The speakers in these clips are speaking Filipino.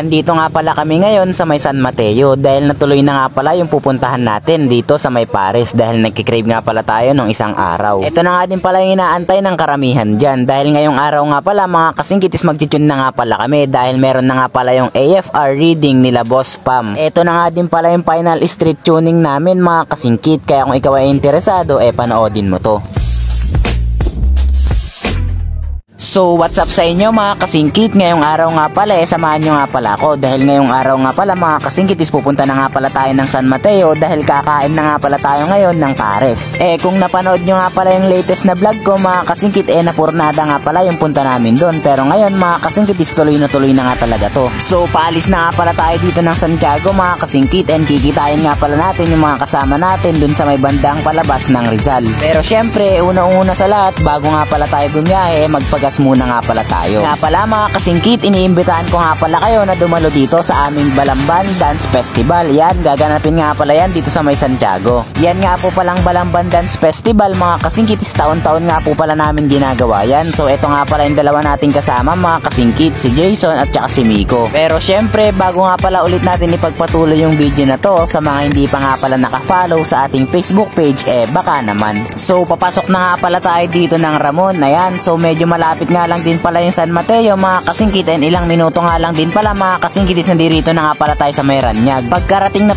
Andito nga pala kami ngayon sa may San Mateo dahil natuloy na nga pala yung pupuntahan natin dito sa may Pares dahil nagkikrave nga pala tayo nung isang araw. Ito na nga din pala yung inaantay ng karamihan dyan dahil ngayong araw nga pala mga kasingkit is magtitune na nga pala kami dahil meron na nga pala yung AFR reading nila Boss Pam. Ito na nga din pala yung final street tuning namin mga kasingkit, kaya kung ikaw ay interesado panoodin mo to. So what's up sa inyo mga kasingkit, ngayong araw nga pala samahan nyo nga pala ako dahil ngayong araw nga pala mga kasingkit is pupunta na nga pala tayo ng San Mateo dahil kakain na nga pala tayo ngayon ng Pares. Kung napanood nyo nga pala yung latest na vlog ko mga kasingkit napurnada nga pala yung punta namin doon, pero ngayon mga kasingkit is tuloy na nga talaga to. So paalis na nga pala tayo dito ng Santiago mga kasingkit and kikitain nga pala natin yung mga kasama natin doon sa may bandang palabas ng Rizal. Pero syempre una sa lahat bago nga pala tayo bumiyahe magpagas muna nga pala tayo. Nga pala mga kasingkit, iniimbitahan ko nga pala kayo na dumalo dito sa aming Balamban Dance Festival. Yan, gaganapin nga pala yan dito sa may Santiago. Yan nga po palang Balamban Dance Festival mga kasingkit, taon-taon nga po pala namin ginagawa yan. So ito nga pala yung dalawa nating kasama mga kasingkit, si Jason at saka si Miko. Pero syempre bago nga pala ulit natin ipagpatuloy yung video na to, sa mga hindi pa nga pala nakafollow sa ating Facebook page baka naman. So papasok na nga pala tayo dito ng Ramon. Ayan, so medyo malapit nga lang din pala yung San Mateo mga kasingkit, ilang minuto nga lang din pala mga kasingkit is nandirito na nga pala tayo sa may Ranyag. Pagkarating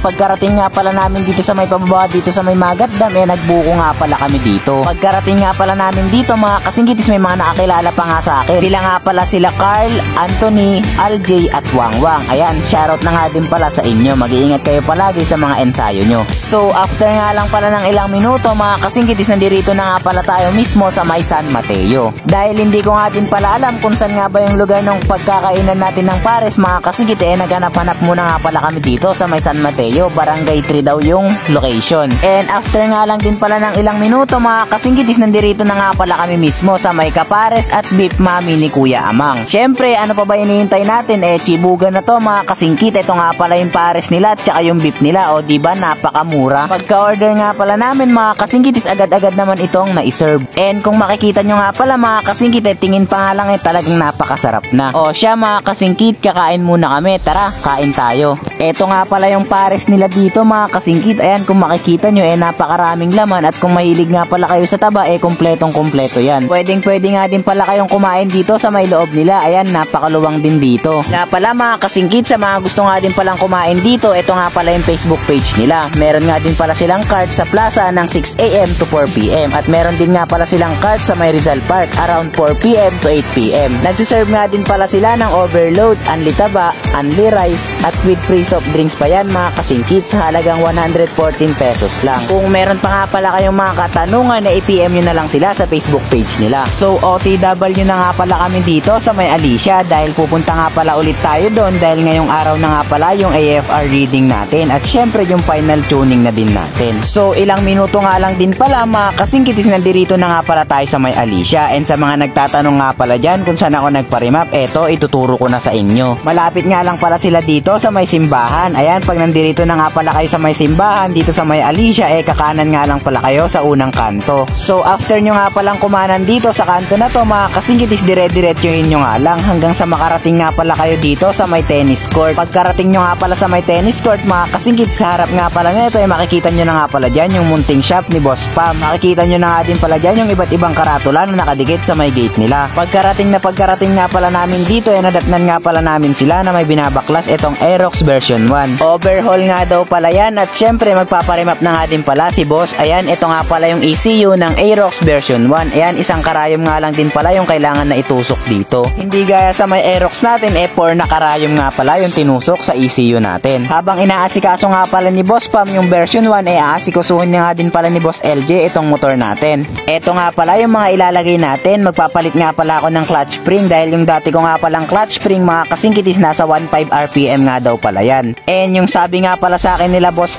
nga pala namin dito sa may pababa dito sa may Magatdam nagbuko nga pala kami dito. Pagkarating nga pala namin dito mga kasingkit is may mga nakakilala pa nga sa akin. Sila nga pala sila Carl, Anthony, Aljay at Wangwang. Ayan, shoutout na nga din pala sa inyo. Mag-iingat kayo palagi sa mga ensayo nyo. So after nga lang pala ng ilang minuto mga kasingkit is nandirito na nga pala tayo mismo sa may San Mateo. Dahil hindi ko nga din pala alam kung saan nga ba yung lugar ng pagkakainan natin ng Pares mga kasingkit naghanap-hanap muna nga pala kami dito sa may San Mateo, Barangay 3 daw yung location. And after nga lang din pala ng ilang minuto mga kasingkit is nandirito na nga pala kami mismo sa may Kapares at Beef Mami ni Kuya Amang. Syempre ano pa ba hinihintay natin chibugan na to mga kasingkit. Ito nga pala yung Pares nila at saka yung beef nila, o diba napakamura. Pagka-order nga pala namin mga kasingkit is agad-agad naman itong na-serve. And kung makikita nyo nga pala mga kasingkit tingin pa nga lang talagang napakasarap na. O siya mga kasingkit, kakain muna kami. Tara, kain tayo. Eto nga pala yung Pares nila dito mga kasingkit. Ayan, kung makikita nyo napakaraming laman at kung mahilig nga pala kayo sa taba kompletong-kompleto yan. Pwede nga din pala kayong kumain dito sa may loob nila. Ayan, napakaluwang din dito. Nga pala mga kasingkit, sa mga gusto nga din palang kumain dito, eto nga pala yung Facebook page nila. Meron nga din pala silang cart sa plaza ng 6 AM to 4 PM at meron din nga pala silang cart sa may Rizal Park around 4 PM to 8 PM. Nagsiserve nga din pala sila ng overload, unli taba, unli rice at with free soft drinks pa yan mga kasingkit sa halagang 114 pesos lang. Kung meron pa nga pala kayong mga katanungan i-PM nyo na lang sila sa Facebook page nila. So OTW na nga pala kami dito sa may Alicia dahil pupunta nga pala ulit tayo doon dahil ngayong araw na nga pala yung AFR reading natin at syempre yung final tuning na din natin. So ilang minuto nga lang din pala mga kasingkit is nandirito na nga pala tayo sa may Alicia. And sa mga nagtatanong nga pala dyan kung saan ako nagparimap, ituturo ko na sa inyo. Malapit nga lang pala sila dito sa may simbahan. Ayan, pag nandirito na nga pala kayo sa may simbahan dito sa may Alicia, kakanan nga lang pala kayo sa unang kanto. So after nyo nga palang kumanan dito sa kanto na to mga kasingkit is dire-diretsuhin nyo nga lang hanggang sa makarating nga pala kayo dito sa may tennis court. Pagkarating nyo nga pala sa may tennis court mga kasingkit, sa harap nga pala nito makikita nyo na nga pala dyan yung munting shop ni Boss Pam. Makikita nyo na nga din pala dyan yung iba't ibang karatula na nakadikit sa may gate nila. Pagkarating nga pala namin dito nadatnan nga pala namin sila na may binabaklas itong Aerox version 1. Overhaul nga daw pala yan at syempre magpaparimap na nga din pala si Boss. Ayan, ito nga pala yung ECU ng Aerox version 1. Ayan, isang karayom nga lang din pala yung kailangan na itusok dito. Hindi gaya sa may Aerox natin 4 na karayom nga pala yung tinusok sa ECU natin. Habang inaasikaso nga pala ni Boss Pam yung version 1 aasikasuhin nga din pala ni Boss LJ itong motor natin. Ito nga pala yung mga ilalagay natin. Magpapalit nga pala ako ng clutch spring dahil yung dati ko nga palang clutch spring mga kasingkit is nasa 1.5 RPM nga daw pala yan. And yung sabi nga pala sa akin nila Boss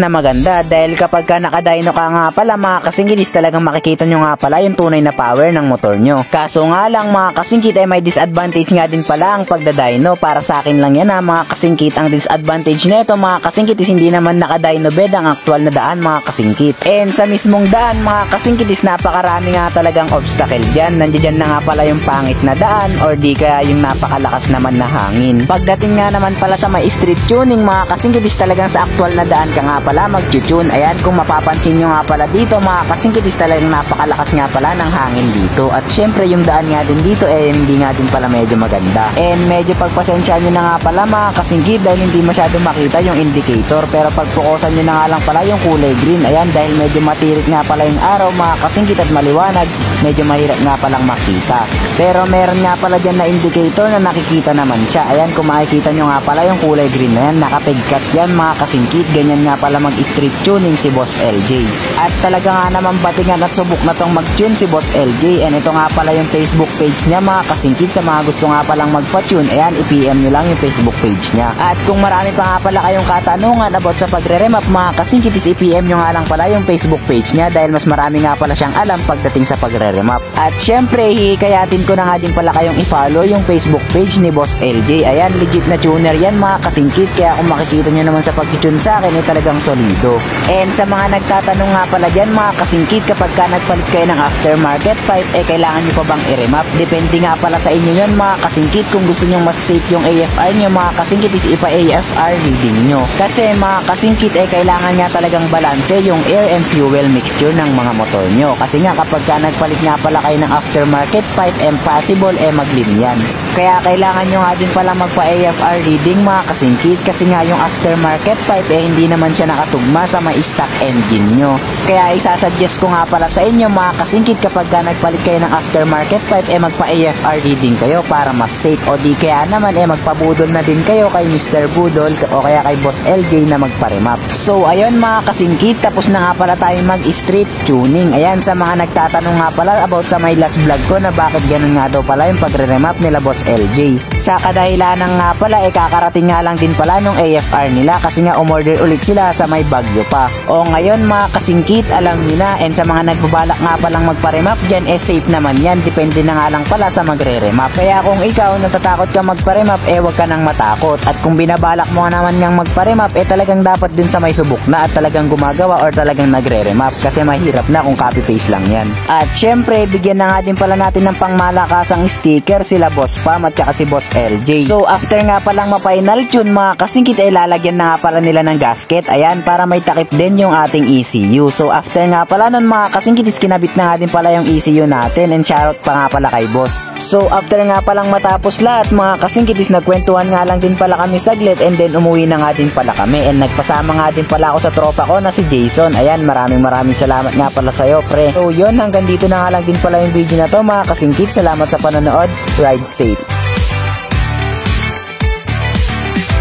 na maganda dahil kapag ka nakadyno ka nga pala mga kasingkit is talagang makikita nyo nga pala yung tunay na power ng motor nyo. Kaso nga lang mga kasingkit ay may disadvantage nga din pala ang pagdadyno. Para sa akin lang yan mga kasingkit. Ang disadvantage nito mga kasingkit is hindi naman nakadyno bed ang aktual na daan mga kasingkit. And sa mismong daan mga kasingkit is napakarami nga talagang obstacle dyan. Nandiyan na nga pala yung pangit na daan or di kaya yung napakalakas naman na hangin. Pagdating nga naman pala sa may street tuning mga kasingkit is talagang sa aktual na daan ka nga pala mag-tune. Ayan, kung mapapansin nyo nga pala dito mga kasingkit is talagang napakalakas nga pala ng hangin dito. At syempre yung daan nga din dito hindi nga din pala medyo maganda. And medyo pagpasensya nyo na nga pala mga kasingkit dahil hindi masyado makita yung indicator. Pero pagpukusan nyo na nga lang pala yung kulay green. Ayan, dahil medyo matirik nga pala yung araw mga kasingkit at maliwanag, medyo mahirap nga palang makita. Pero meron nga pala dyan na indicator na nakikita naman siya. Ayan, kung makikita nyo nga pala yung kulay green na yan, nakapigkat yan mga kasingkit. Ganyan nga pala mag-street tuning si Boss LJ. At talaga nga naman batingan at subok na tong mag-tune si Boss LJ. And ito nga pala yung Facebook page niya mga kasingkit. Sa mga gusto nga palang magpa-tune, ayan, i-PM nyo lang yung Facebook page niya. At kung marami pa nga pala kayong katanungan about sa pagre-remap mga kasingkit is i-PM nyo nga lang pala yung Facebook page niya dahil mas marami nga pala siyang alam pagdating sa pagre-remap. At syempre, hikayatin ko na nga din pala kayong i-follow yung Facebook page ni Boss LJ. Ayan, legit na tuner yan mga kasingkit. Kaya kung makikita nyo naman sa pag-tune sa akin ay talagang solido. And sa mga nagtatanong nga pala dyan mga kasingkit, kapag ka nagpalit kayo ng aftermarket pipe, kailangan nyo pa bang i-remap? Depende nga pala sa inyo yun mga kasingkit. Kung gusto nyo mas safe yung AFR nyo mga kasingkit is ipa-AFR reading nyo. Kasi mga kasingkit kailangan nga talagang balanse yung air and fuel mixture ng mga motor nyo. Kasi nga kapag ka nagpalit nga pala kayo ng aftermarket pipe, impossible mag-lean yan. Kaya kailangan nyo nga din pala magpa-AFR reading mga kasingkit. Kasi nga yung aftermarket pipe hindi naman siya nakatugma sa may stock engine nyo. Kaya isasuggest ko nga pala sa inyo mga kasingkit, kapag ka nagpalit kayo ng aftermarket pipe magpa-AFR reading kayo para mas safe. O di kaya naman magpabudol na din kayo kay Mr. Budol o kaya kay Boss LJ na magpa-remap. So ayun mga kasingkit, tapos na nga pala tayo mag-street tuning. Ayan, sa mga nagtatanong nga pala about sa my last vlog ko na bakit ganun nga daw pala yung pagre-remap nila Boss LJ. Sa kadahilanan nga pala kakarating nga lang din pala nung AFR nila kasi nga umorder ulit sila sa may Bagyo pa. O ngayon mga kasingkit, alam nyo na. And sa mga nagbabalak nga palang magpa-remap dyan, safe naman yan. Depende na nga lang pala sa magre-remap. Kaya kung ikaw natatakot ka magpa-remap, wag ka nang matakot. At kung binabalak mo nga naman niyang magpa-remap, talagang dapat din sa may subok na at talagang gumagawa or talagang nagre-remap. Kasi mahirap na kung copy-paste lang yan. At syempre, bigyan na nga din pala natin ng pangmalakasang sticker sila Boss Pam at saka si Boss LJ. So after nga palang ma-final tune mga kasingkit, lalagyan na nga pala nila ng gasket. Ayan, para may takip din yung ating ECU. So after nga pala nun mga kasingkit, kinabit na nga din pala yung ECU natin. And shoutout pa nga pala kay Boss. So after nga palang matapos lahat mga kasingkit, nagkwentuhan nga lang din pala kami saglit and then umuwi na nga din pala kami. And nagpasama nga din pala ako sa tropa ko na si Jason. Ayan, maraming salamat nga pala sa'yo pre. So yun, hanggang dito na nga lang din pala yung video na to mga kasingkit. Salamat sa panonood. Ride safe.